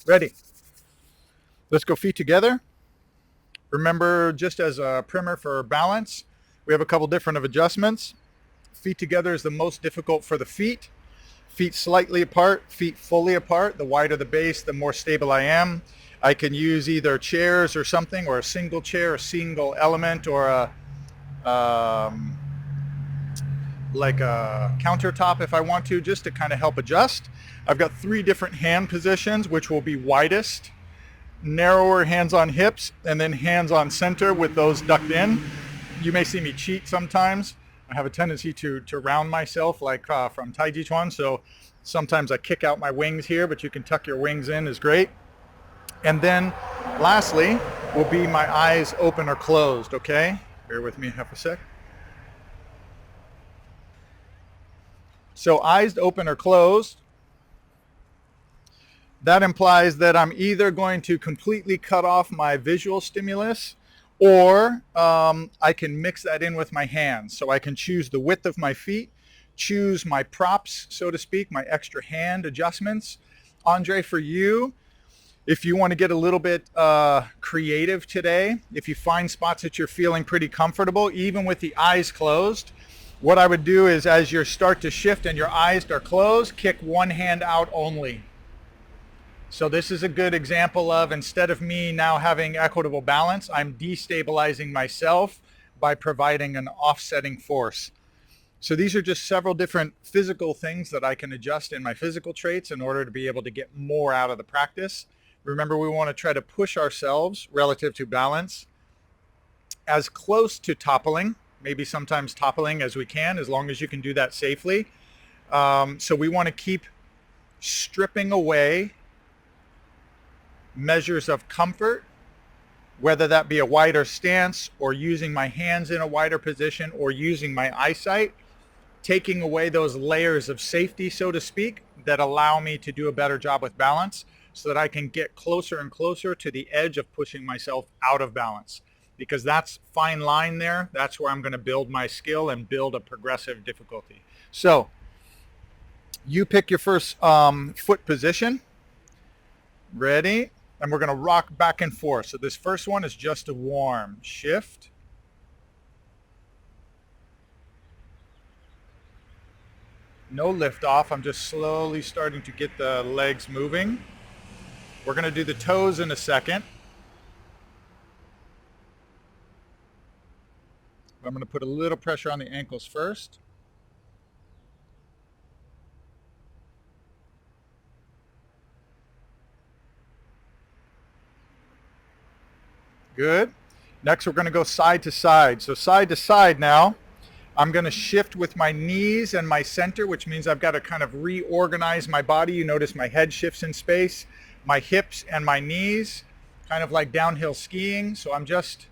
Ready. Let's go feet together. Remember, just as a primer for balance, we have a couple different of adjustments. Feet together is the most difficult for the feet. Feet slightly apart, feet fully apart. The wider the base, the more stable I am. I can use either chairs or something, or a single chair, a single element, or um, like a countertop if I want to, just to kind of help adjust. I've got 3 different hand positions, which will be widest, narrower hands on hips, and then hands on center with those ducked in. You may see me cheat sometimes. I have a tendency to round myself like from Tai Chi Chuan, so sometimes I kick out my wings here, but you can tuck your wings in is great. And then lastly will be my eyes open or closed, okay? Bear with me half a sec. So eyes open or closed, that implies that I'm either going to completely cut off my visual stimulus, or I can mix that in with my hands. So I can choose the width of my feet, choose my props, so to speak, my extra hand adjustments. Andre, for you, if you want to get a little bit creative today, if you find spots that you're feeling pretty comfortable, even with the eyes closed, what I would do is, as you start to shift and your eyes are closed, kick one hand out only. So this is a good example of, instead of me now having equitable balance, I'm destabilizing myself by providing an offsetting force. So these are just several different physical things that I can adjust in my physical traits in order to be able to get more out of the practice. Remember, we want to try to push ourselves relative to balance as close to toppling, maybe sometimes toppling as we can, as long as you can do that safely. So we want to keep stripping away measures of comfort, whether that be a wider stance or using my hands in a wider position or using my eyesight, taking away those layers of safety, so to speak, that allow me to do a better job with balance, so that I can get closer and closer to the edge of pushing myself out of balance. Because that's fine line there. That's where I'm going to build my skill and build a progressive difficulty. So you pick your first foot position. Ready? And we're going to rock back and forth. So this first one is just a warm shift. No lift off. I'm just slowly starting to get the legs moving. We're going to do the toes in a second. I'm going to put a little pressure on the ankles first. Good. Next, we're going to go side to side. So side to side now. I'm going to shift with my knees and my center, which means I've got to kind of reorganize my body. You notice my head shifts in space, my hips and my knees, kind of like downhill skiing. So I'm just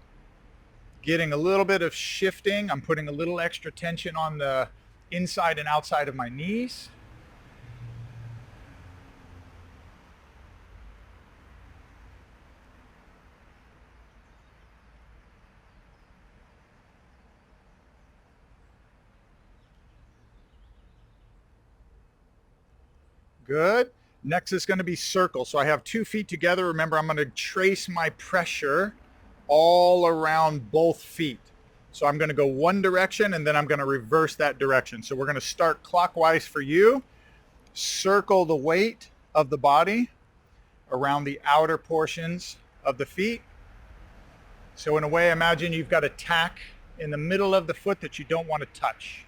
getting a little bit of shifting. I'm putting a little extra tension on the inside and outside of my knees. Good. Next is going to be circle. So I have 2 feet together. Remember, I'm going to trace my pressure all around both feet. So I'm going to go one direction and then I'm going to reverse that direction. So we're going to start clockwise for you. Circle the weight of the body around the outer portions of the feet. So in a way, imagine you've got a tack in the middle of the foot that you don't want to touch.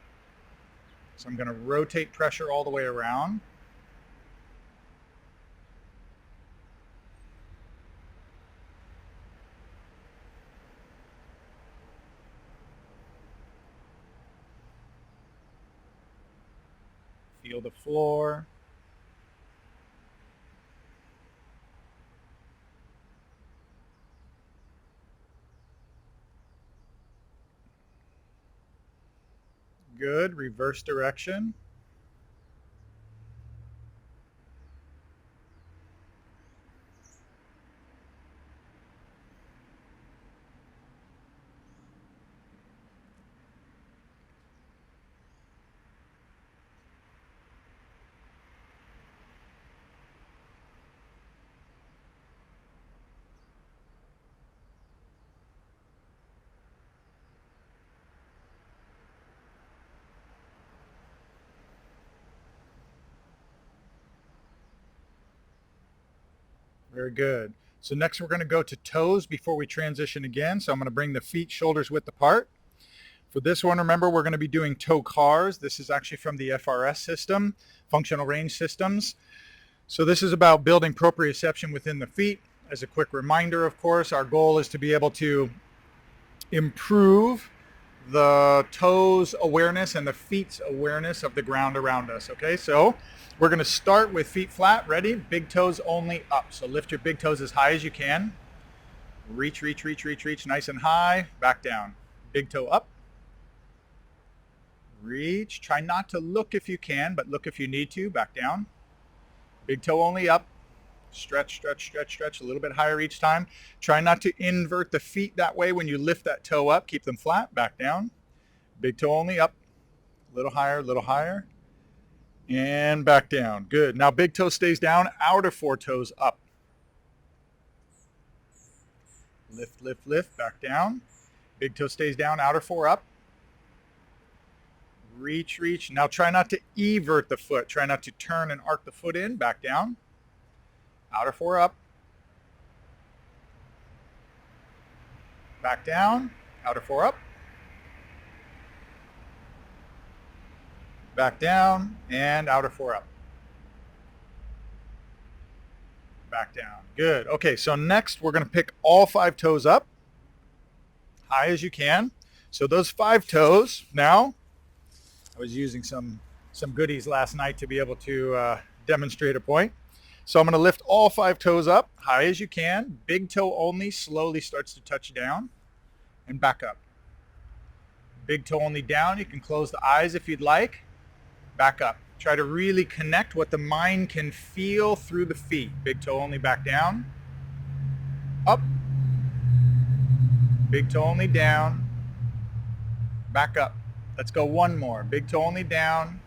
So I'm going to rotate pressure all the way around. Feel the floor. Good. Reverse direction. Very good. So next we're going to go to toes before we transition again. So I'm going to bring the feet shoulders width apart. For this one, remember, we're going to be doing toe cars. This is actually from the FRS system, functional range systems. So this is about building proprioception within the feet. As a quick reminder, of course, our goal is to be able to improve the toes awareness and the feet's awareness of the ground around us. Okay, so we're going to start with feet flat. Ready? Big toes only up. So lift your big toes as high as you can. Reach, reach, reach, reach, reach, nice and high. Back down. Big toe up. Reach. Try not to look if you can, but look if you need to. Back down. Big toe only up. Stretch, stretch, stretch, stretch. A little bit higher each time. Try not to invert the feet that way when you lift that toe up. Keep them flat. Back down. Big toe only up. A little higher, a little higher. And back down. Good. Now big toe stays down. Outer four toes up. Lift, lift, lift. Back down. Big toe stays down. Outer four up. Reach, reach. Now try not to evert the foot. Try not to turn and arc the foot in. Back down. Outer four up. Back down. Outer four up. Back down and outer four up. Back down. Good. Okay, so next we're going to pick all 5 toes up. High as you can. So those 5 toes, now, I was using some goodies last night to be able to demonstrate a point. So I'm going to lift all 5 toes up, high as you can. Big toe only slowly starts to touch down and back up. Big toe only down. You can close the eyes if you'd like. Back up. Try to really connect what the mind can feel through the feet. Big toe only back down. Up. Big toe only down. Back up. Let's go one more. Big toe only down.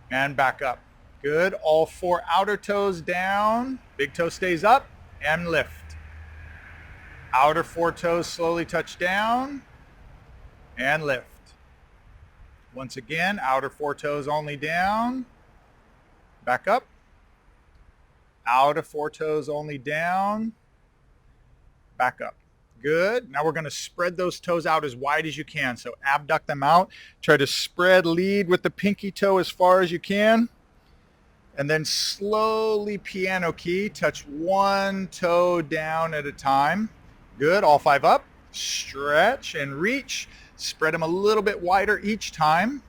And back up. Good. All 4 outer toes down. Big toe stays up and lift. Outer 4 toes slowly touch down and lift. Once again, outer 4 toes only down. Back up. Outer 4 toes only down. Back up. Good. Now we're going to spread those toes out as wide as you can. So abduct them out. Try to spread, lead with the pinky toe as far as you can. And then slowly piano key, touch 1 toe down at a time. Good. All 5 up. Stretch and reach. Spread them a little bit wider each time.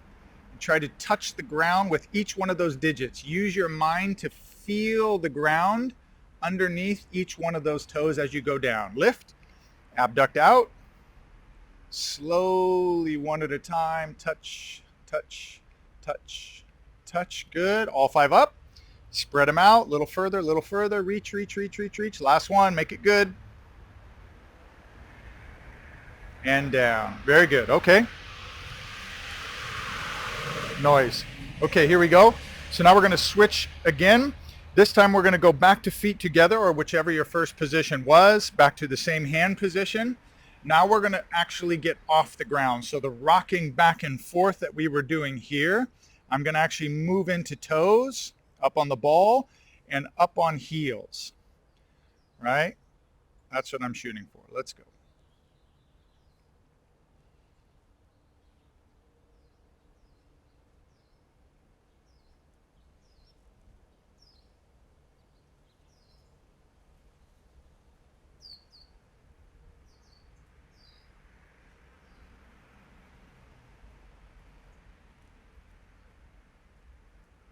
Try to touch the ground with each one of those digits. Use your mind to feel the ground underneath each one of those toes as you go down. Lift, abduct out. Slowly, one at a time. Touch, touch, touch, touch. Good. All 5 up. Spread them out. A little further, Reach, reach, reach, reach, reach. Last one. Make it good. And down. Very good. Okay. Noise. Okay, here we go. So now we're going to switch again. This time we're going to go back to feet together, or whichever your first position was, back to the same hand position. Now we're going to actually get off the ground. So the rocking back and forth that we were doing here, I'm going to actually move into toes, up on the ball, and up on heels. Right? That's what I'm shooting for. Let's go.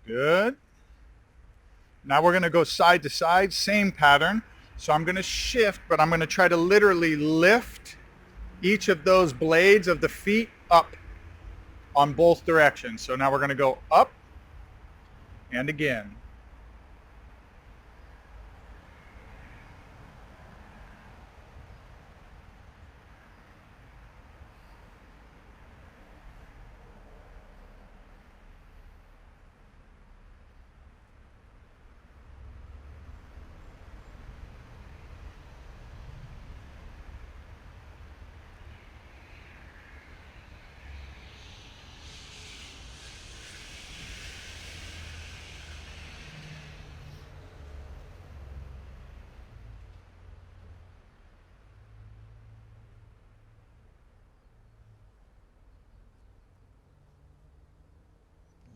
Good. Now we're going to go side to side, same pattern. So I'm going to shift, but I'm going to try to literally lift each of those blades of the feet up on both directions. So now we're going to go up and again.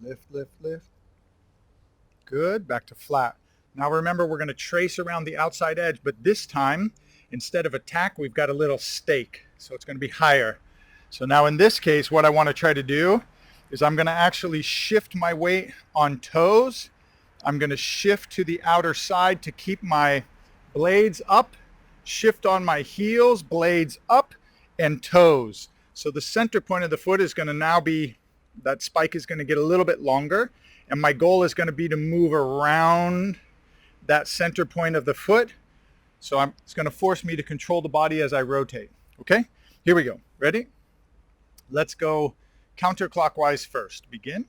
Lift, lift, lift. Good, back to flat. Now remember, we're going to trace around the outside edge, but this time, instead of a tack, we've got a little stake. So it's going to be higher. So now in this case, what I want to try to do is I'm going to actually shift my weight on toes. I'm going to shift to the outer side to keep my blades up, shift on my heels, blades up, and toes. So the center point of the foot is going to now be, that spike is going to get a little bit longer, and my goal is going to be to move around that center point of the foot. So it's going to force me to control the body as I rotate. Okay, here we go. Ready? Let's go counterclockwise first. Begin.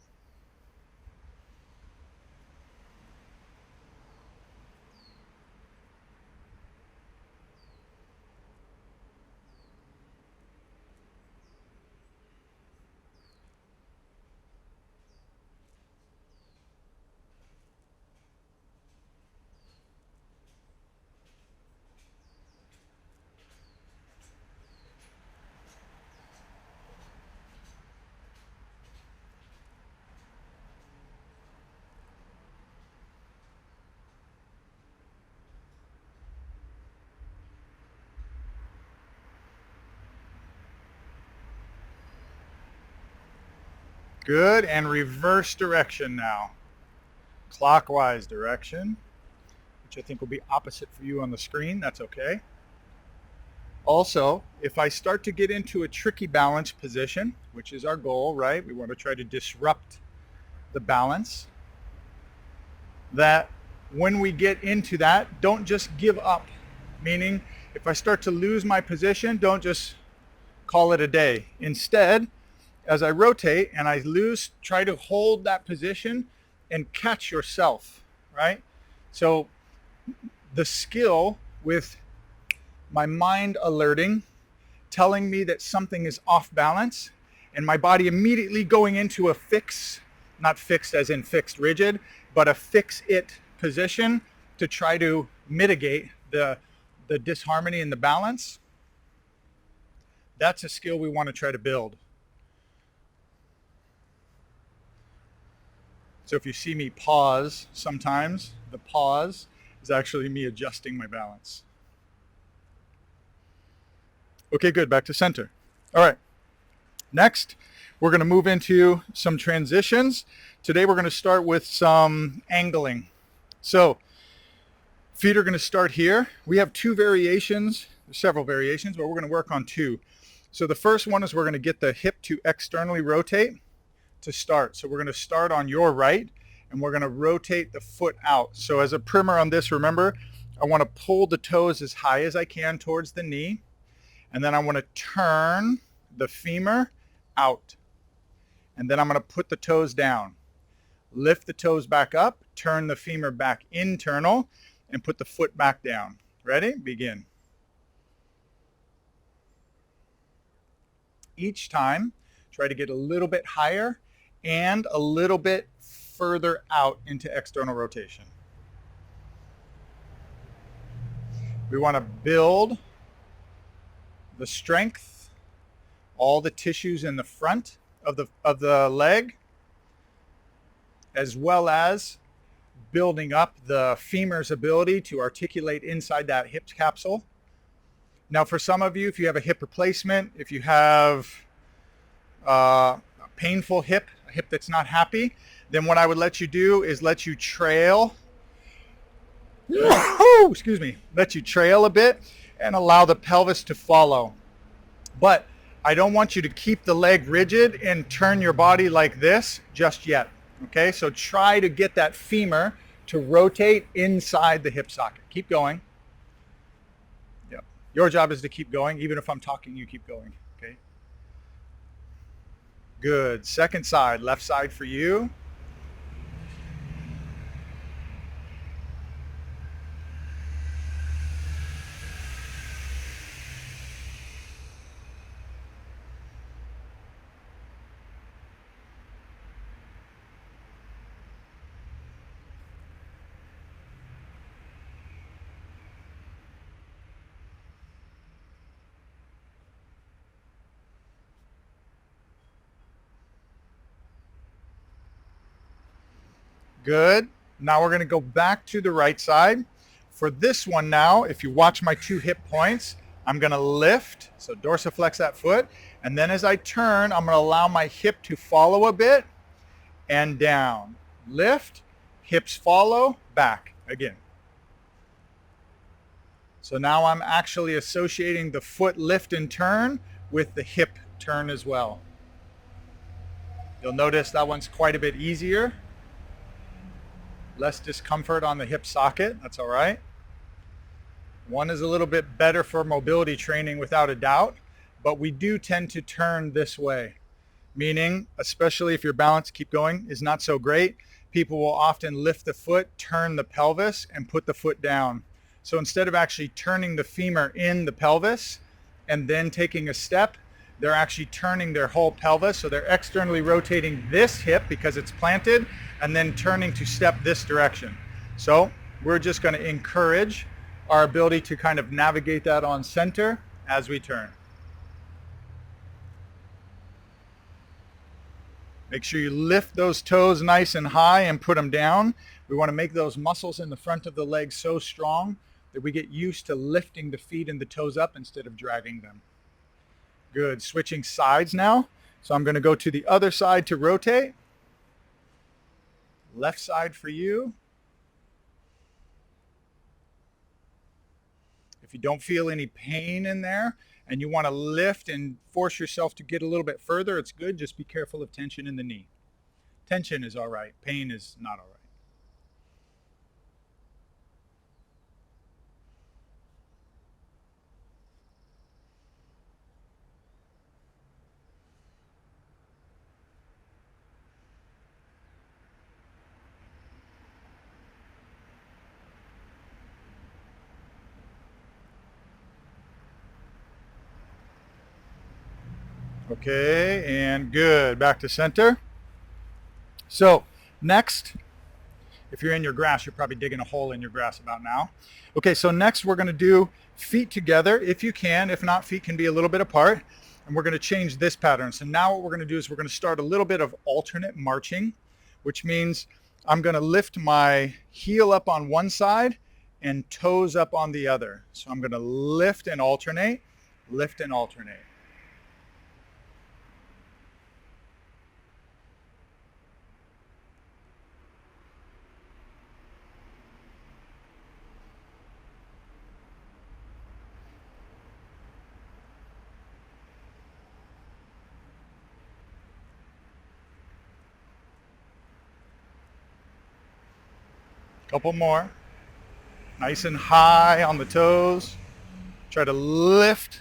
Good, and reverse direction now. Clockwise direction, which I think will be opposite for you on the screen. That's okay. Also, if I start to get into a tricky balance position, which is our goal, right? We want to try to disrupt the balance. That when we get into that, don't just give up. Meaning, if I start to lose my position, don't just call it a day. Instead, as I rotate and I lose, try to hold that position and catch yourself, right? So the skill with my mind alerting, telling me that something is off balance, and my body immediately going into a fix, not fixed as in fixed rigid, but a fix it position to try to mitigate the disharmony in the balance. That's a skill we want to try to build. So if you see me pause sometimes, the pause is actually me adjusting my balance. Okay, good, back to center. All right, next, we're gonna move into some transitions. Today we're gonna start with some angling. So, feet are gonna start here. We have two variations, several variations, but we're gonna work on two. So the first one is we're gonna get the hip to externally rotate to start. So we're going to start on your right and we're going to rotate the foot out. So as a primer on this, remember, I want to pull the toes as high as I can towards the knee. And then I want to turn the femur out. And then I'm going to put the toes down. Lift the toes back up, turn the femur back internal, and put the foot back down. Ready? Begin. Each time, try to get a little bit higher and a little bit further out into external rotation. We want to build the strength, all the tissues in the front of the leg, as well as building up the femur's ability to articulate inside that hip capsule. Now for some of you, if you have a hip replacement, if you have a painful hip, a hip that's not happy, then what I would let you do is let you trail, excuse me, let you trail a bit and allow the pelvis to follow. But I don't want you to keep the leg rigid and turn your body like this just yet. Okay, so try to get that femur to rotate inside the hip socket. Keep going. Yep. Your job is to keep going. Even if I'm talking, you keep going. Okay. Good. Second side, left side for you. Good. Now we're going to go back to the right side. For this one now, if you watch my 2 hip points, I'm going to lift, so dorsiflex that foot, and then as I turn, I'm going to allow my hip to follow a bit and down. Lift, hips follow, back again. So now I'm actually associating the foot lift and turn with the hip turn as well. You'll notice that one's quite a bit easier. Less discomfort on the hip socket, that's all right. One is a little bit better for mobility training without a doubt, but we do tend to turn this way. Meaning, especially if your balance, keep going, is not so great, people will often lift the foot, turn the pelvis, and put the foot down. So instead of actually turning the femur in the pelvis and then taking a step, they're actually turning their whole pelvis. So they're externally rotating this hip because it's planted and then turning to step this direction. So we're just going to encourage our ability to kind of navigate that on center as we turn. Make sure you lift those toes nice and high and put them down. We want to make those muscles in the front of the leg so strong that we get used to lifting the feet and the toes up instead of dragging them. Good. Switching sides now. So I'm going to go to the other side to rotate. Left side for you. If you don't feel any pain in there and you want to lift and force yourself to get a little bit further, it's good. Just be careful of tension in the knee. Tension is all right. Pain is not all right. Okay, and good. Back to center. So next, if you're in your grass, you're probably digging a hole in your grass about now. Okay, so next we're going to do feet together if you can. If not, feet can be a little bit apart. And we're going to change this pattern. So now what we're going to do is we're going to start a little bit of alternate marching, which means I'm going to lift my heel up on one side and toes up on the other. So I'm going to lift and alternate, lift and alternate. Couple more. Nice and high on the toes. Try to lift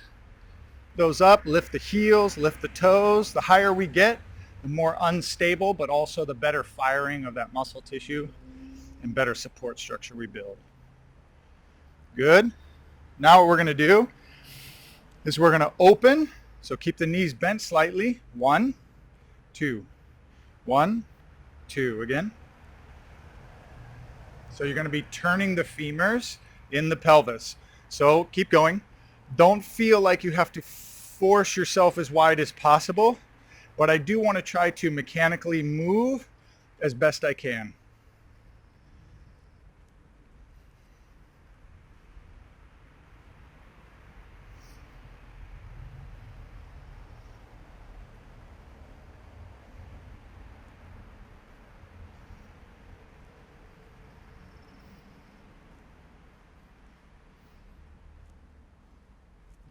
those up, lift the heels, lift the toes. The higher we get, the more unstable, but also the better firing of that muscle tissue and better support structure we build. Good. Now what we're going to do is we're going to open. So keep the knees bent slightly. 1, 2. 1, 2. Again. So you're going to be turning the femurs in the pelvis. So keep going. Don't feel like you have to force yourself as wide as possible, but I do want to try to mechanically move as best I can.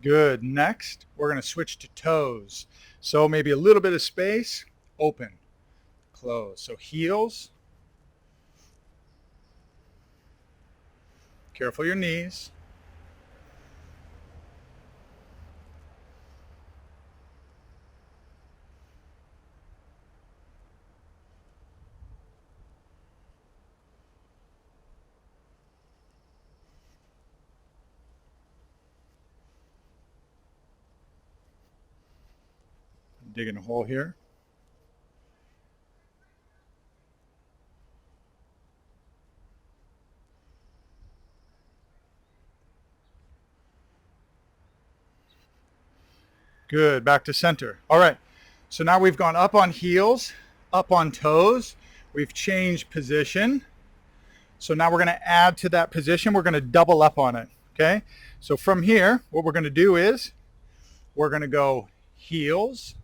Good. Next, we're going to switch to toes. So maybe a little bit of space, open, close. So heels. Careful your knees. Digging a hole here. Good, back to center. All right, so now we've gone up on heels, up on toes. We've changed position. So now we're going to add to that position. We're going to double up on it. Okay. So from here, what we're going to do is we're going to go heels,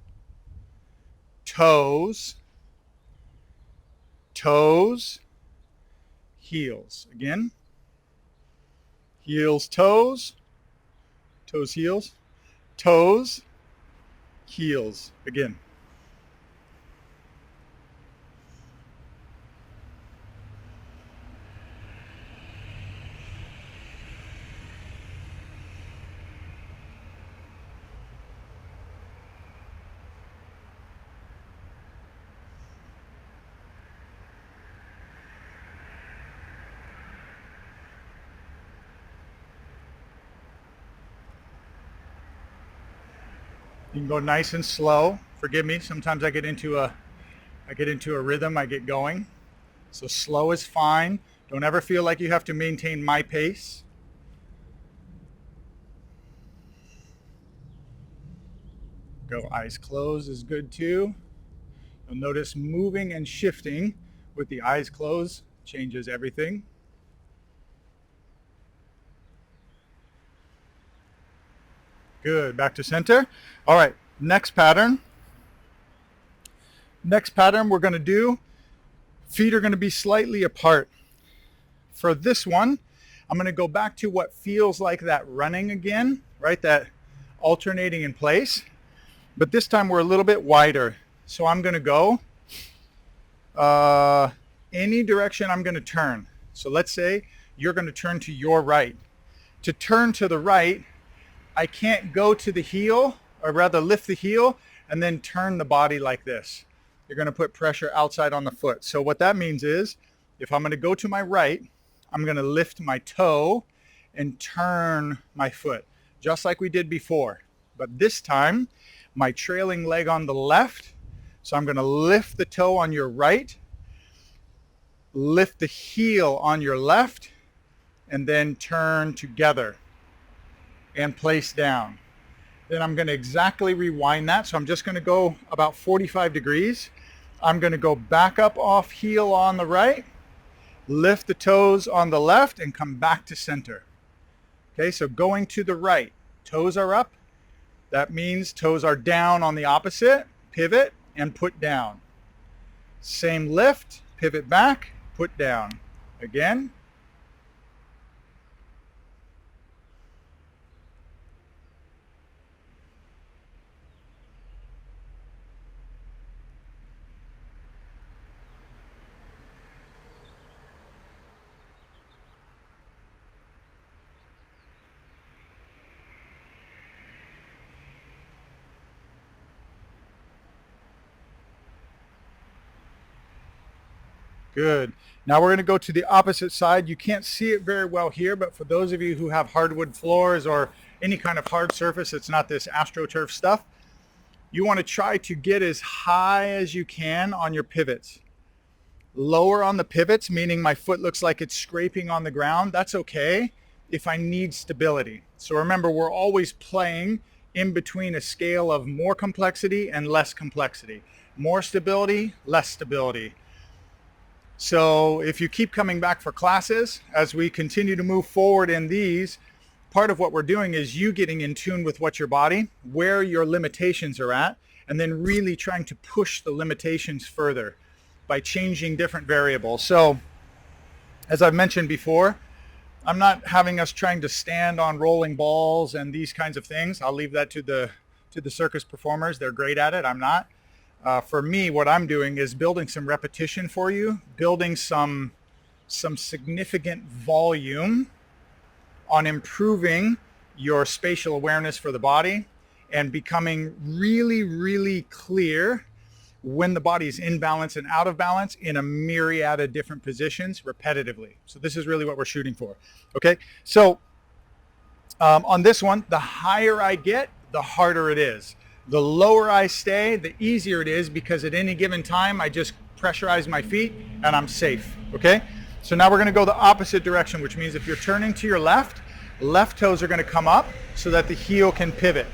toes, toes, heels. Again, heels, toes, toes, heels, toes, heels. Again. You can go nice and slow. Forgive me, sometimes I get into a rhythm, I get going. So slow is fine. Don't ever feel like you have to maintain my pace. Go eyes closed is good too. You'll notice moving and shifting with the eyes closed changes everything. Good, back to center. All right, next pattern. Next pattern we're going to do, feet are going to be slightly apart. For this one, I'm going to go back to what feels like that running again, right? That alternating in place. But this time we're a little bit wider. So I'm going to go any direction I'm going to turn. So let's say you're going to turn to your right. To turn to the right, I can't go to the heel, or rather lift the heel and then turn the body like this. You're going to put pressure outside on the foot. So what that means is if I'm going to go to my right, I'm going to lift my toe and turn my foot just like we did before. But this time, my trailing leg on the left. So I'm going to lift the toe on your right, lift the heel on your left, and then turn together and place down. Then I'm going to exactly rewind that. So I'm just going to go about 45 degrees. I'm going to go back up off heel on the right, lift the toes on the left, and come back to center. Okay, so going to the right, toes are up. That means toes are down on the opposite, pivot and put down. Same lift, pivot back, put down. Again. Good. Now we're going to go to the opposite side. You can't see it very well here, but for those of you who have hardwood floors or any kind of hard surface, it's not this AstroTurf stuff, you want to try to get as high as you can on your pivots. Lower on the pivots, meaning my foot looks like it's scraping on the ground, that's okay if I need stability. So remember, we're always playing in between a scale of more complexity and less complexity. More stability, less stability. So if you keep coming back for classes, as we continue to move forward in these, part of what we're doing is you getting in tune with what your body, where your limitations are at, and then really trying to push the limitations further by changing different variables. So as I've mentioned before, I'm not having us trying to stand on rolling balls and these kinds of things. I'll leave that to the circus performers. They're great at it. I'm not. For me, what I'm doing is building some repetition for you, building some significant volume on improving your spatial awareness for the body and becoming really, really clear when the body is in balance and out of balance in a myriad of different positions repetitively. So this is really what we're shooting for. Okay, so on this one, the higher I get, the harder it is. The lower I stay, the easier it is, because at any given time, I just pressurize my feet and I'm safe, okay? So now we're gonna go the opposite direction, which means if you're turning to your left, left toes are gonna come up so that the heel can pivot.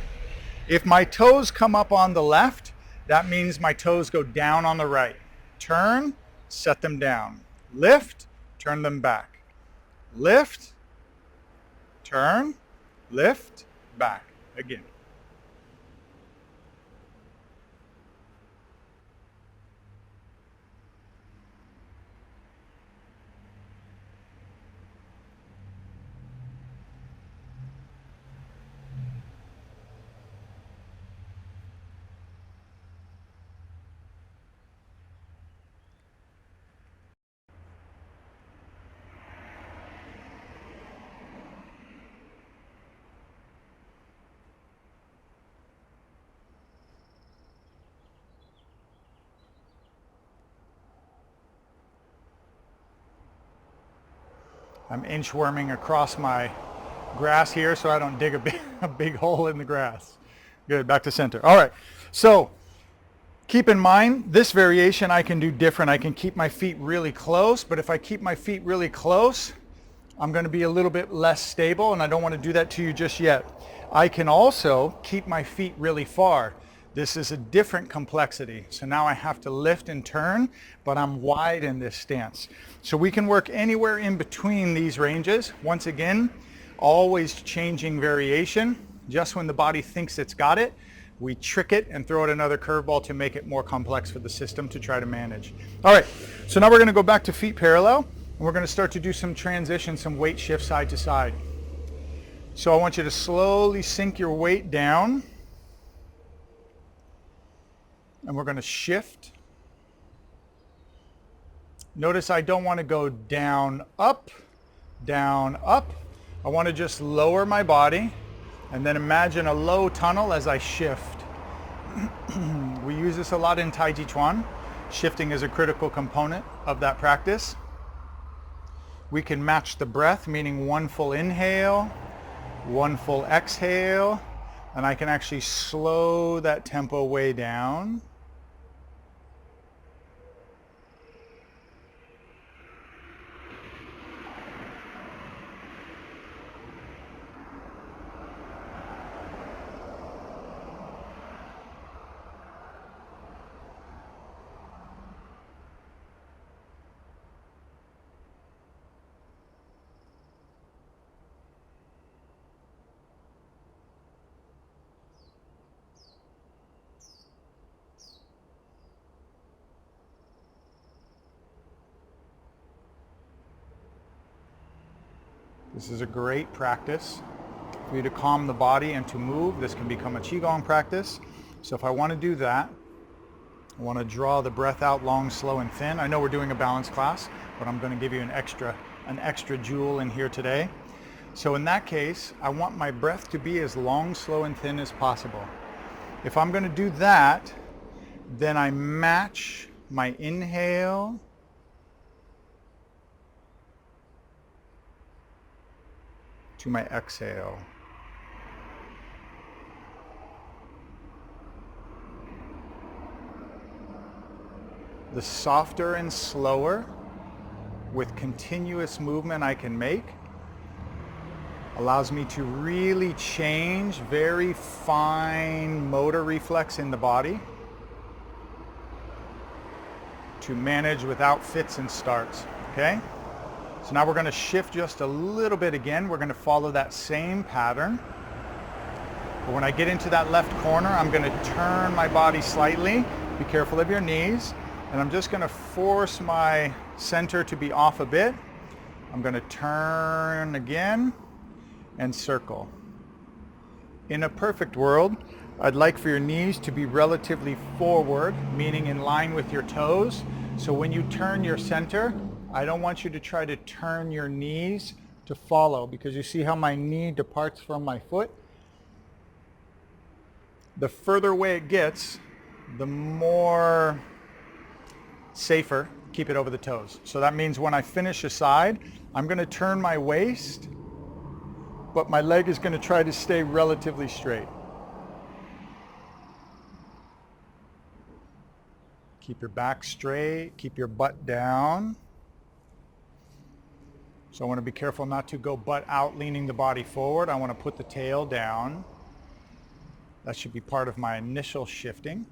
If my toes come up on the left, that means my toes go down on the right. Turn, set them down. Lift, turn them back. Lift, turn, lift, back. Again. I'm inchworming across my grass here so I don't dig a big hole in the grass. Good, back to center. All right, so keep in mind, this variation I can do different. I can keep my feet really close, but if I keep my feet really close, I'm going to be a little bit less stable, and I don't want to do that to you just yet. I can also keep my feet really far. This is a different complexity. So now I have to lift and turn, but I'm wide in this stance. So we can work anywhere in between these ranges. Once again, always changing variation. Just when the body thinks it's got it, we trick it and throw it another curveball to make it more complex for the system to try to manage. All right, so now we're going to go back to feet parallel, and we're going to start to do some transition, some weight shift side to side. So I want you to slowly sink your weight down. And we're going to shift. Notice I don't want to go down, up, down, up. I want to just lower my body and then imagine a low tunnel as I shift. We use this a lot in Tai Chi Chuan. Shifting is a critical component of that practice. We can match the breath, meaning one full inhale, one full exhale, and I can actually slow that tempo way down. This is a great practice for you to calm the body and to move. This can become a Qigong practice. So if I want to do that, I want to draw the breath out long, slow, and thin. I know we're doing a balance class, but I'm going to give you an extra jewel in here today. So in that case, I want my breath to be as long, slow, and thin as possible. If I'm going to do that, then I match my inhale to my exhale. The softer and slower with continuous movement I can make allows me to really change very fine motor reflex in the body to manage without fits and starts, okay? So now we're going to shift just a little bit again. We're going to follow that same pattern. But when I get into that left corner, I'm going to turn my body slightly. Be careful of your knees. And I'm just going to force my center to be off a bit. I'm going to turn again and circle. In a perfect world, I'd like for your knees to be relatively forward, meaning in line with your toes. So when you turn your center, I don't want you to try to turn your knees to follow, because you see how my knee departs from my foot? The further away it gets, the more safer keep it over the toes. So that means when I finish a side, I'm going to turn my waist, but my leg is going to try to stay relatively straight. Keep your back straight, keep your butt down. So I want to be careful not to go butt out, leaning the body forward. I want to put the tail down. That should be part of my initial shifting.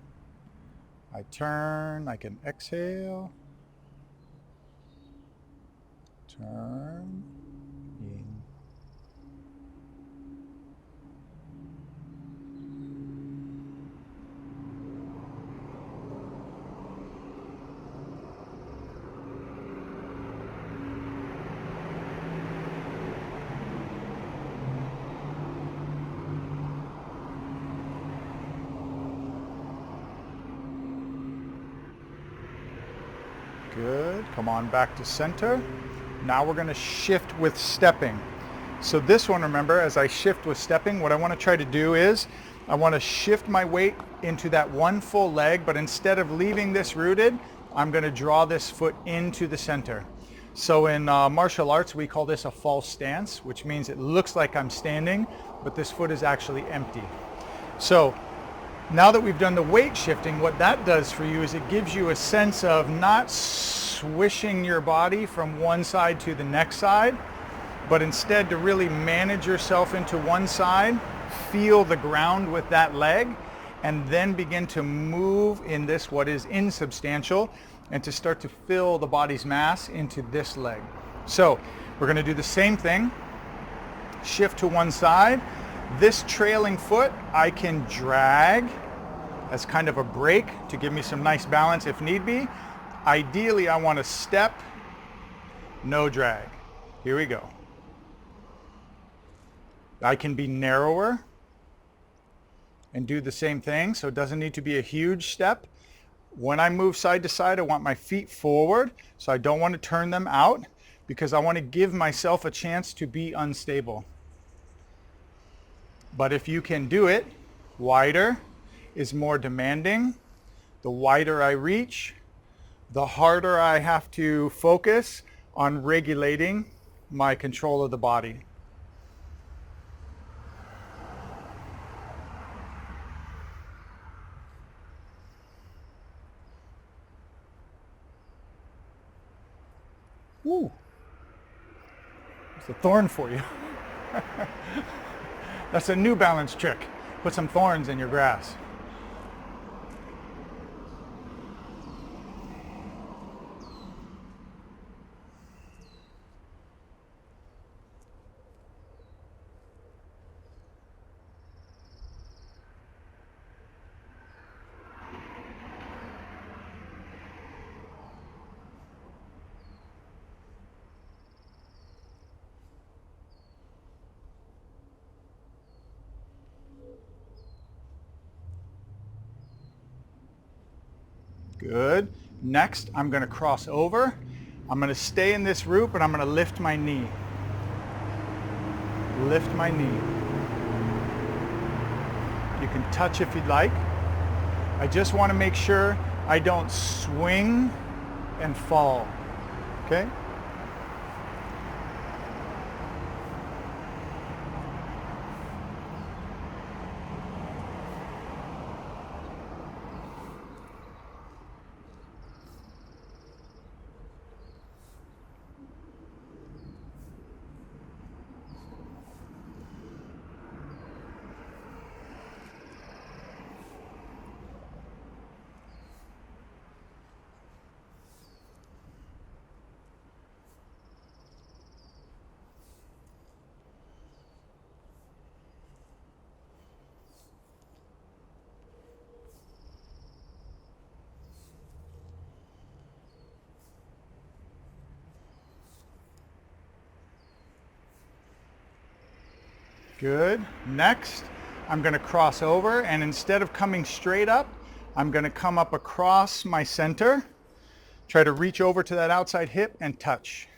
I turn, I can exhale. Turn in. Good. Come on back to center. Now we're going to shift with stepping. So this one, remember, as I shift with stepping, what I want to try to do is I want to shift my weight into that one full leg, but instead of leaving this rooted, I'm going to draw this foot into the center. So in martial arts, we call this a false stance, which means it looks like I'm standing, but this foot is actually empty. So now that we've done the weight shifting, what that does for you is it gives you a sense of not swishing your body from one side to the next side, but instead to really manage yourself into one side, feel the ground with that leg, and then begin to move in this what is insubstantial, and to start to fill the body's mass into this leg. So we're going to do the same thing. Shift to one side. This trailing foot I can drag as kind of a brake to give me some nice balance if need be. Ideally, I want to step, no drag. Here we go. I can be narrower and do the same thing, so it doesn't need to be a huge step. When I move side to side, I want my feet forward, so I don't want to turn them out because I want to give myself a chance to be unstable. But if you can do it, wider is more demanding. The wider I reach, the harder I have to focus on regulating my control of the body. Woo! It's a thorn for you. That's a new balance trick. Put some thorns in your grass. Good. Next, I'm going to cross over. I'm going to stay in this root, but I'm going to lift my knee. Lift my knee. You can touch if you'd like. I just want to make sure I don't swing and fall. Okay? Good. Next, I'm going to cross over, and instead of coming straight up, I'm going to come up across my center, try to reach over to that outside hip and touch.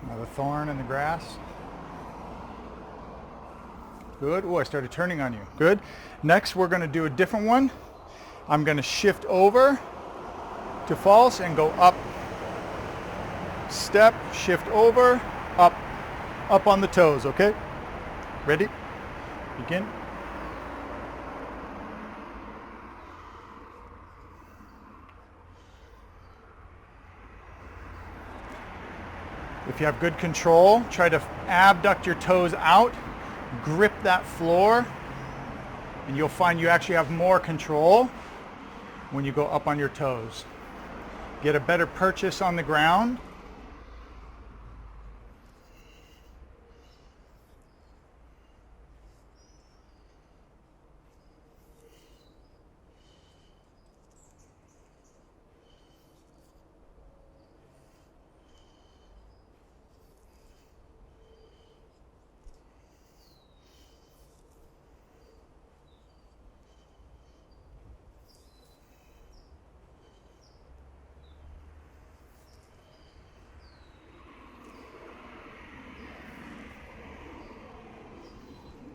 Another thorn in the grass. Good. Oh, I started turning on you. Good. Next, we're going to do a different one. I'm going to shift over to false and go up. Step, shift over, up. Up on the toes, okay? Ready? Begin. If you have good control, try to abduct your toes out, grip that floor, and you'll find you actually have more control when you go up on your toes. Get a better purchase on the ground.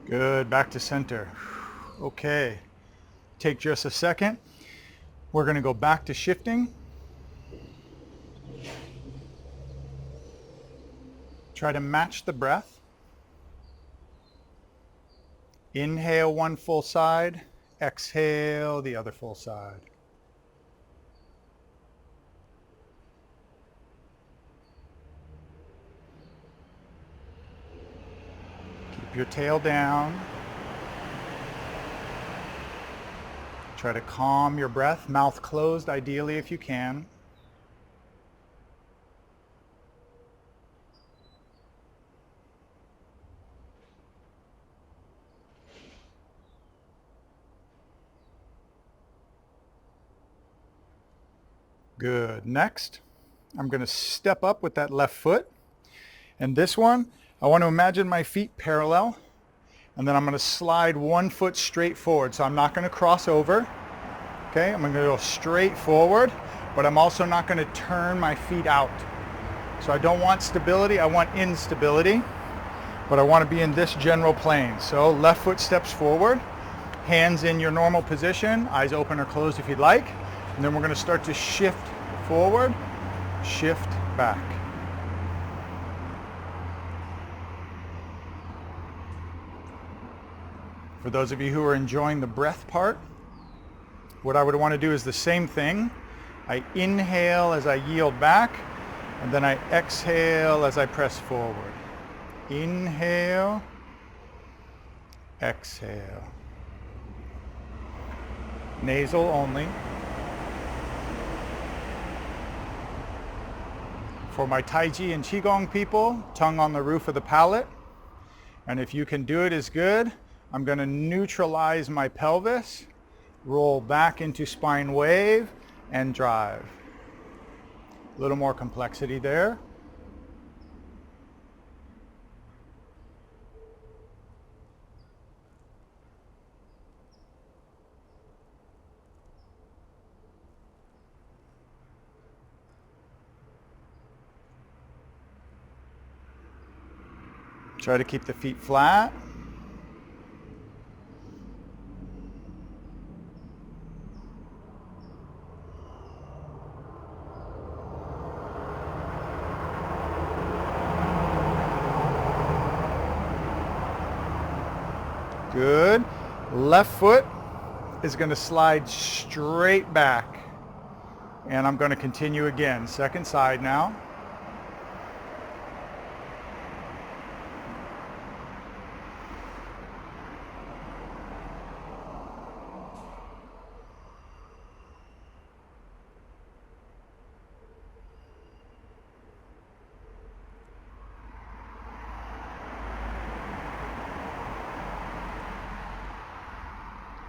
Good, back to center. Okay, take just a second. We're going to go back to shifting. Try to match the breath. Inhale one full side, exhale the other full side. Your tail down. Try to calm your breath, mouth closed ideally if you can. Good. Next, I'm going to step up with that left foot. And this one, I want to imagine my feet parallel, and then I'm going to slide one foot straight forward. So I'm not going to cross over. Okay, I'm going to go straight forward, but I'm also not going to turn my feet out. So I don't want stability, I want instability, but I want to be in this general plane. So left foot steps forward, hands in your normal position, eyes open or closed if you'd like, and then we're going to start to shift forward, shift back. For those of you who are enjoying the breath part, what I would want to do is the same thing. I inhale as I yield back, and then I exhale as I press forward. Inhale, exhale. Nasal only. For my Tai Chi and Qigong people, tongue on the roof of the palate. And if you can do it as good, I'm going to neutralize my pelvis, roll back into spine wave, and drive. A little more complexity there. Try to keep the feet flat. Good. Left foot is going to slide straight back. And I'm going to continue again. Second side now.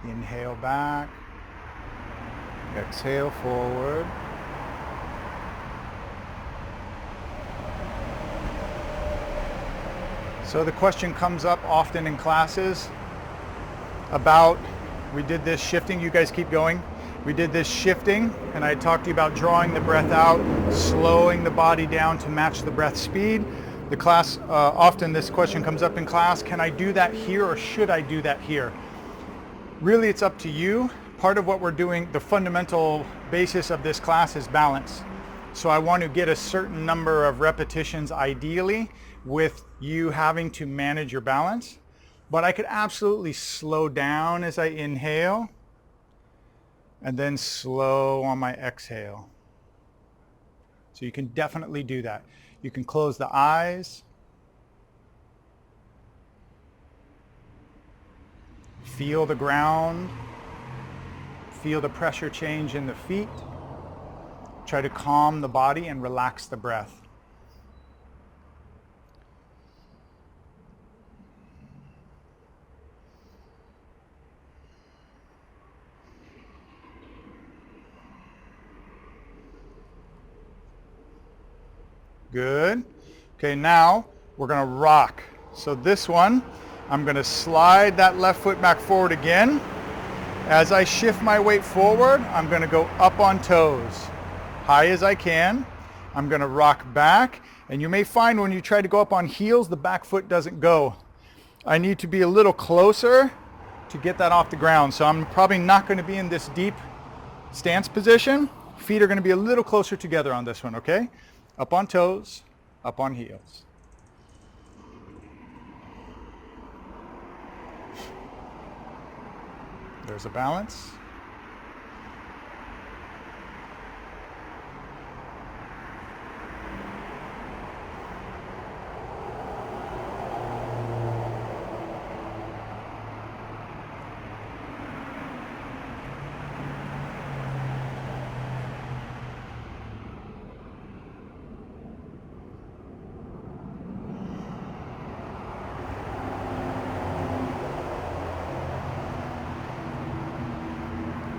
Inhale back, exhale forward. So the question comes up often in classes about, we did this shifting, you guys keep going. We did this shifting, and I talked to you about drawing the breath out, slowing the body down to match the breath speed. The class, often this question comes up in class, can I do that here or should I do that here? Really, it's up to you. Part of what we're doing, the fundamental basis of this class is balance. So I want to get a certain number of repetitions ideally with you having to manage your balance. But I could absolutely slow down as I inhale and then slow on my exhale. So you can definitely do that. You can close the eyes. Feel the ground. Feel the pressure change in the feet. Try to calm the body and relax the breath. Good. Okay, now we're going to rock. So this one, I'm going to slide that left foot back forward again. As I shift my weight forward, I'm going to go up on toes, high as I can. I'm going to rock back, and you may find when you try to go up on heels, the back foot doesn't go. I need to be a little closer to get that off the ground. So I'm probably not going to be in this deep stance position. Feet are going to be a little closer together on this one, okay? Up on toes, up on heels. There's a balance.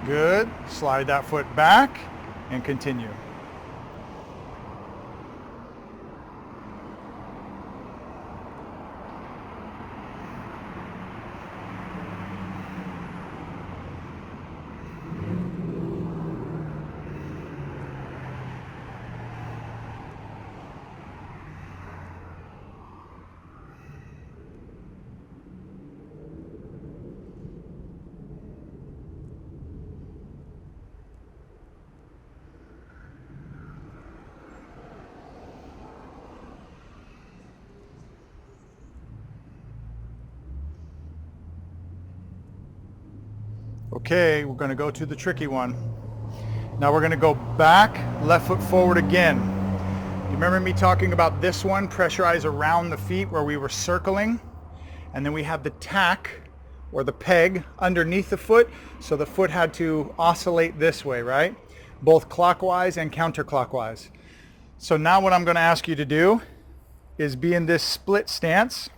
Good. Slide that foot back and continue. Okay, we're going to go to the tricky one. Now we're going to go back, left foot forward again. You remember me talking about this one, pressurize around the feet where we were circling? And then we have the tack or the peg underneath the foot, so the foot had to oscillate this way, right? Both clockwise and counterclockwise. So now what I'm going to ask you to do is be in this split stance.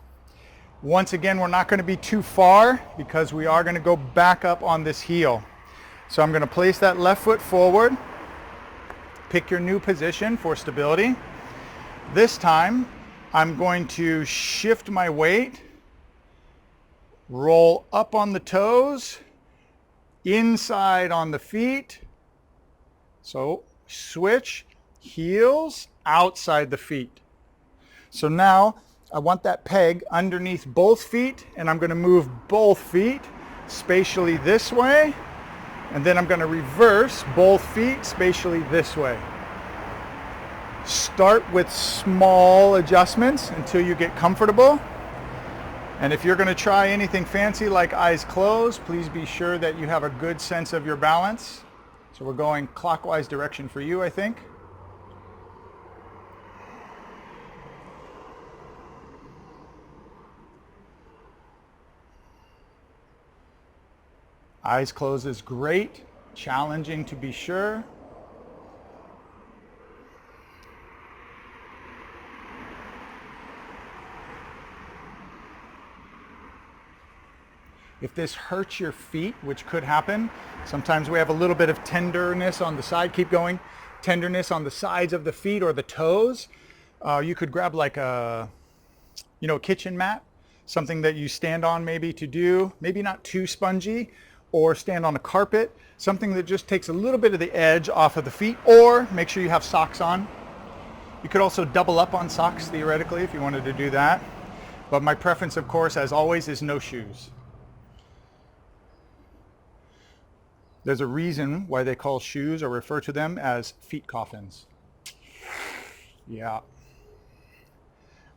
Once again, we're not going to be too far because we are going to go back up on this heel. So I'm going to place that left foot forward. Pick your new position for stability. This time, I'm going to shift my weight, roll up on the toes, inside on the feet. So switch, heels, outside the feet. So now, I want that peg underneath both feet, and I'm going to move both feet spatially this way, and then I'm going to reverse both feet spatially this way. Start with small adjustments until you get comfortable. And if you're going to try anything fancy like eyes closed, please be sure that you have a good sense of your balance. So we're going clockwise direction for you, I think. Eyes closed is great, challenging to be sure. If this hurts your feet, which could happen, sometimes we have a little bit of tenderness on the side. Keep going. Tenderness on the sides of the feet or the toes. You could grab like a kitchen mat, something that you stand on maybe to do, maybe not too spongy, or stand on a carpet, something that just takes a little bit of the edge off of the feet, or make sure you have socks on. You could also double up on socks theoretically if you wanted to do that. But my preference, of course, as always, is no shoes. There's a reason why they call shoes or refer to them as feet coffins. Yeah.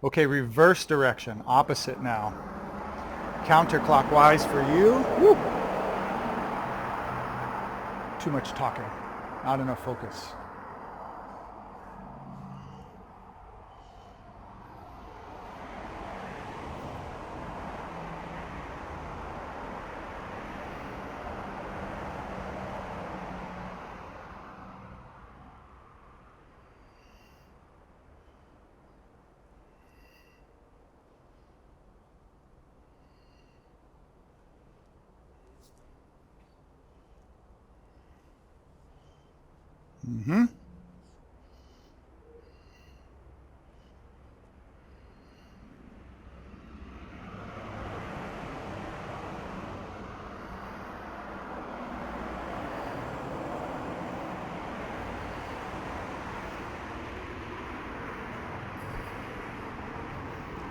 Okay, reverse direction, opposite now. Counterclockwise for you. Woo. Too much talking, not enough focus. Mm-hmm.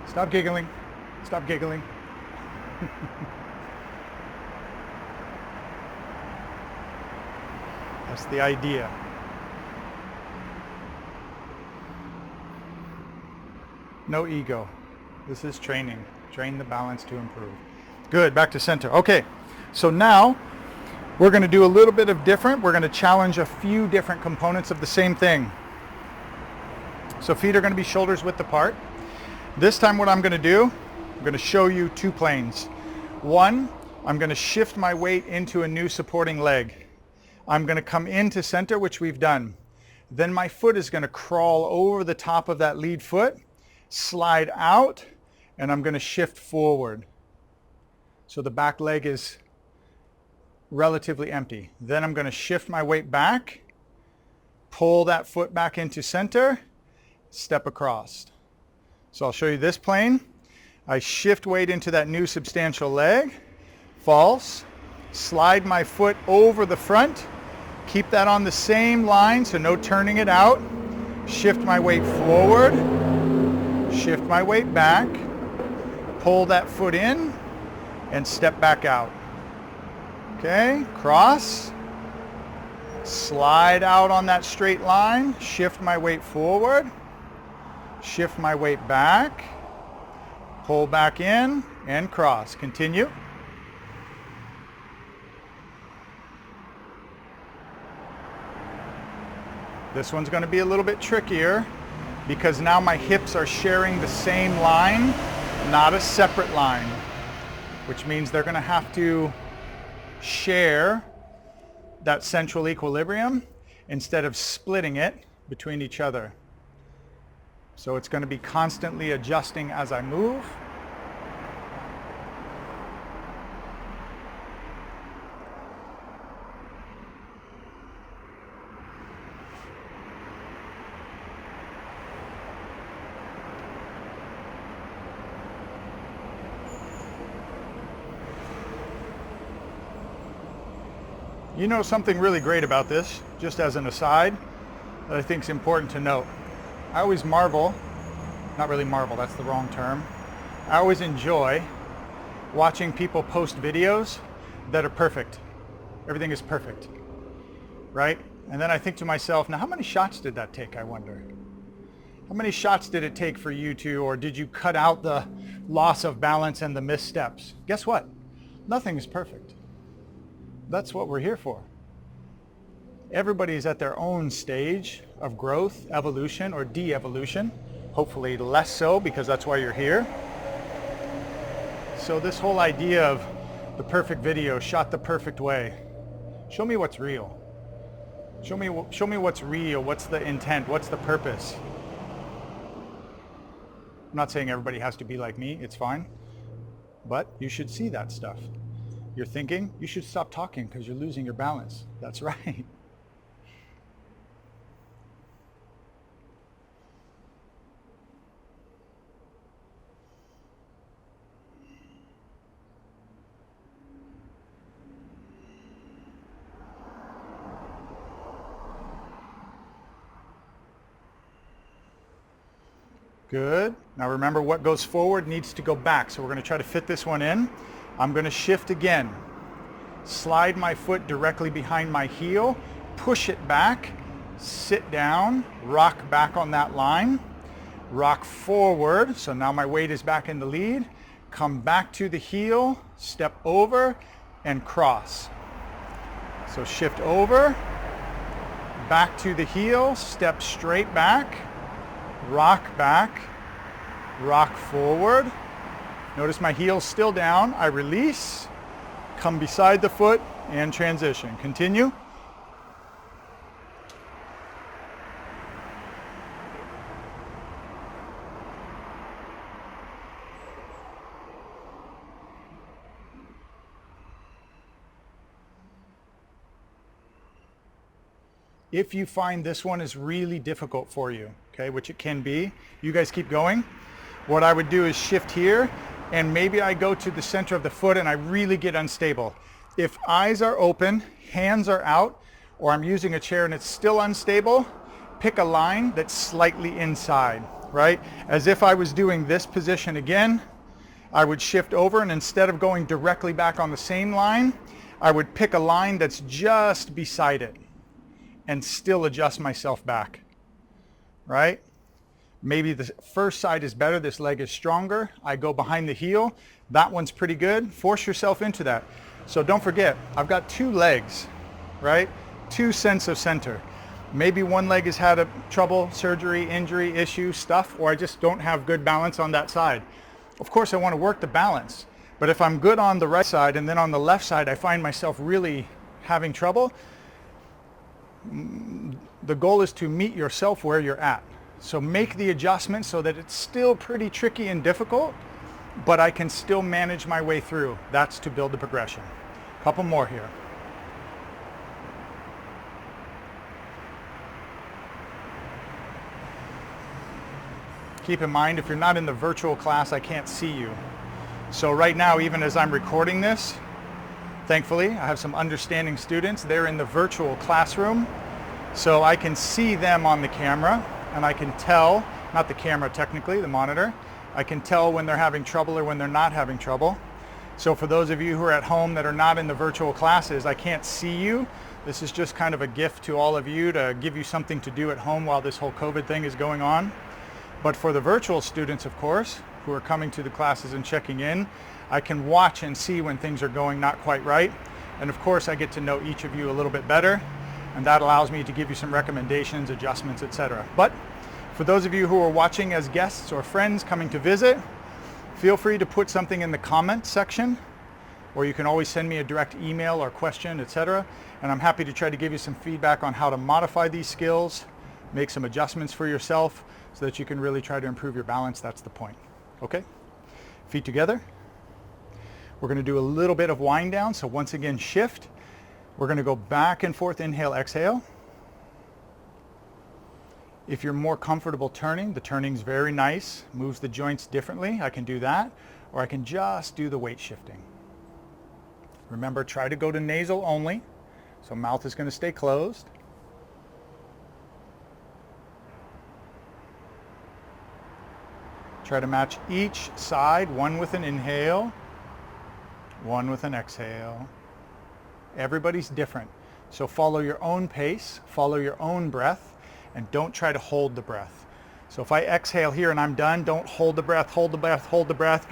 Stop giggling. Stop giggling. That's the idea. No ego. This is training. Train the balance to improve. Good, back to center. Okay, so now we're going to do a little bit of different. We're going to challenge a few different components of the same thing. So feet are going to be shoulders width apart. This time what I'm going to do, I'm going to show you two planes. One, I'm going to shift my weight into a new supporting leg. I'm going to come into center, which we've done. Then my foot is going to crawl over the top of that lead foot, slide out, and I'm going to shift forward. So the back leg is relatively empty. Then I'm going to shift my weight back, pull that foot back into center, step across. So I'll show you this plane. I shift weight into that new substantial leg, false, slide my foot over the front, keep that on the same line, so no turning it out, shift my weight forward, shift my weight back, pull that foot in, and step back out. Okay, cross, slide out on that straight line, shift my weight forward, shift my weight back, pull back in, and cross. Continue. This one's going to be a little bit trickier because now my hips are sharing the same line, not a separate line, which means they're going to have to share that central equilibrium instead of splitting it between each other. So it's going to be constantly adjusting as I move. You know something really great about this, just as an aside, that I think is important to note. I always marvel, not really marvel, that's the wrong term. I always enjoy watching people post videos that are perfect. Everything is perfect, right? And then I think to myself, now how many shots did that take, I wonder? How many shots did it take for you to, or did you cut out the loss of balance and the missteps? Guess what? Nothing is perfect. That's what we're here for. Everybody's at their own stage of growth, evolution, or de-evolution. Hopefully less so, because that's why you're here. So this whole idea of the perfect video shot the perfect way. Show me what's real. Show me what's real. What's the intent? What's the purpose? I'm not saying everybody has to be like me. It's fine. But you should see that stuff. You're thinking, you should stop talking because you're losing your balance. That's right. Good. Now remember, what goes forward needs to go back. So we're going to try to fit this one in. I'm going to shift again. Slide my foot directly behind my heel, push it back, sit down, rock back on that line, rock forward. So now my weight is back in the lead. Come back to the heel, step over, and cross. So shift over, back to the heel, step straight back, rock forward. Notice my heel's still down. I release, come beside the foot, and transition. Continue. If you find this one is really difficult for you, okay, which it can be, you guys keep going. What I would do is shift here, and maybe I go to the center of the foot and I really get unstable. If eyes are open, hands are out, or I'm using a chair and it's still unstable, pick a line that's slightly inside, right? As if I was doing this position again, I would shift over, and instead of going directly back on the same line, I would pick a line that's just beside it and still adjust myself back, right? Maybe the first side is better, this leg is stronger. I go behind the heel, that one's pretty good. Force yourself into that. So don't forget, I've got two legs, right? Two sense of center. Maybe one leg has had a trouble, surgery, injury, issue, stuff, or I just don't have good balance on that side. Of course, I want to work the balance, but if I'm good on the right side and then on the left side, I find myself really having trouble, the goal is to meet yourself where you're at. So make the adjustment so that it's still pretty tricky and difficult, but I can still manage my way through. That's to build the progression. A couple more here. Keep in mind, if you're not in the virtual class, I can't see you. So right now, even as I'm recording this, thankfully, I have some understanding students. They're in the virtual classroom, so I can see them on the camera, and I can tell, not the camera technically, the monitor, I can tell when they're having trouble or when they're not having trouble. So for those of you who are at home that are not in the virtual classes, I can't see you. This is just kind of a gift to all of you to give you something to do at home while this whole COVID thing is going on. But for the virtual students, of course, who are coming to the classes and checking in, I can watch and see when things are going not quite right. And of course, I get to know each of you a little bit better, and that allows me to give you some recommendations, adjustments, etc. But for those of you who are watching as guests or friends coming to visit, feel free to put something in the comment section, or you can always send me a direct email or question, etc. And I'm happy to try to give you some feedback on how to modify these skills, make some adjustments for yourself so that you can really try to improve your balance. That's the point. Okay? Feet together. We're going to do a little bit of wind down. So once again, shift. We're going to go back and forth, inhale, exhale. If you're more comfortable turning, the turning's very nice, moves the joints differently. I can do that, or I can just do the weight shifting. Remember, try to go to nasal only, so mouth is going to stay closed. Try to match each side, one with an inhale, one with an exhale. Everybody's different, so follow your own pace, follow your own breath, and don't try to hold the breath. So if I exhale here and I'm done, don't hold the breath, hold the breath, hold the breath.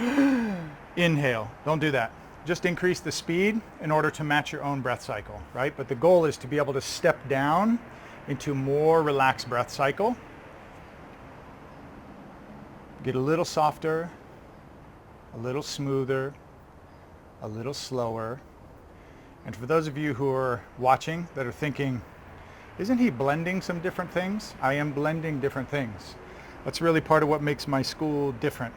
Inhale. Don't do that. Just increase the speed in order to match your own breath cycle, right? But the goal is to be able to step down into more relaxed breath cycle. Get a little softer, a little smoother, a little slower. And for those of you who are watching that are thinking, isn't he blending some different things? I am blending different things. That's really part of what makes my school different.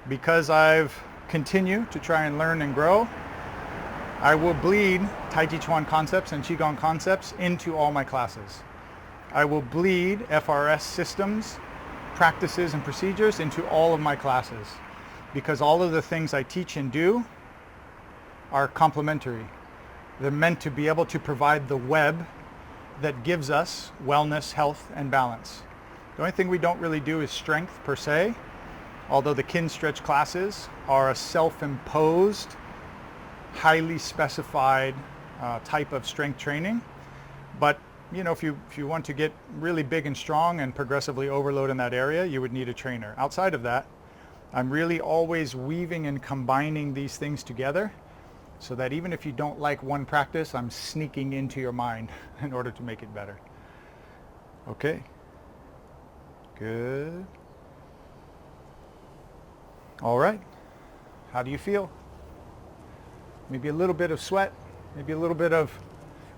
Because I've continued to try and learn and grow, I will bleed Tai Chi Chuan concepts and Qigong concepts into all my classes. I will bleed FRS systems, practices, and procedures into all of my classes. Because all of the things I teach and do are complementary. They're meant to be able to provide the web that gives us wellness, health, and balance. The only thing we don't really do is strength per se, although the kin stretch classes are a self-imposed, highly specified type of strength training. But you know, if you want to get really big and strong and progressively overload in that area, you would need a trainer. Outside of that, I'm really always weaving and combining these things together so that even if you don't like one practice, I'm sneaking into your mind in order to make it better. Okay. Good. All right. How do you feel? Maybe a little bit of sweat, maybe a little bit of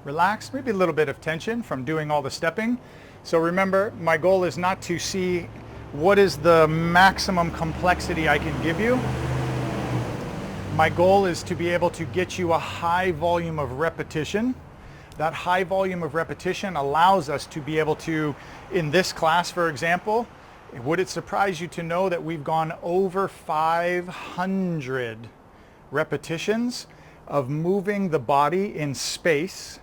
relax, maybe a little bit of tension from doing all the stepping. So remember, my goal is not to see what is the maximum complexity I can give you. My goal is to be able to get you a high volume of repetition. That high volume of repetition allows us to be able to, in this class, for example, would it surprise you to know that we've gone over 500 repetitions of moving the body in space,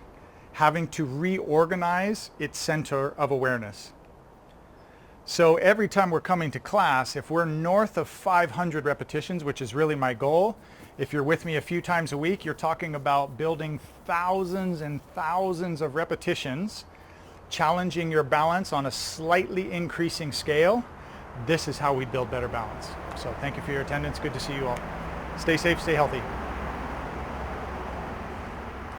having to reorganize its center of awareness. So every time we're coming to class, if we're north of 500 repetitions, which is really my goal, if you're with me a few times a week, you're talking about building thousands and thousands of repetitions, challenging your balance on a slightly increasing scale. This is how we build better balance. So thank you for your attendance. Good to see you all. Stay safe, stay healthy.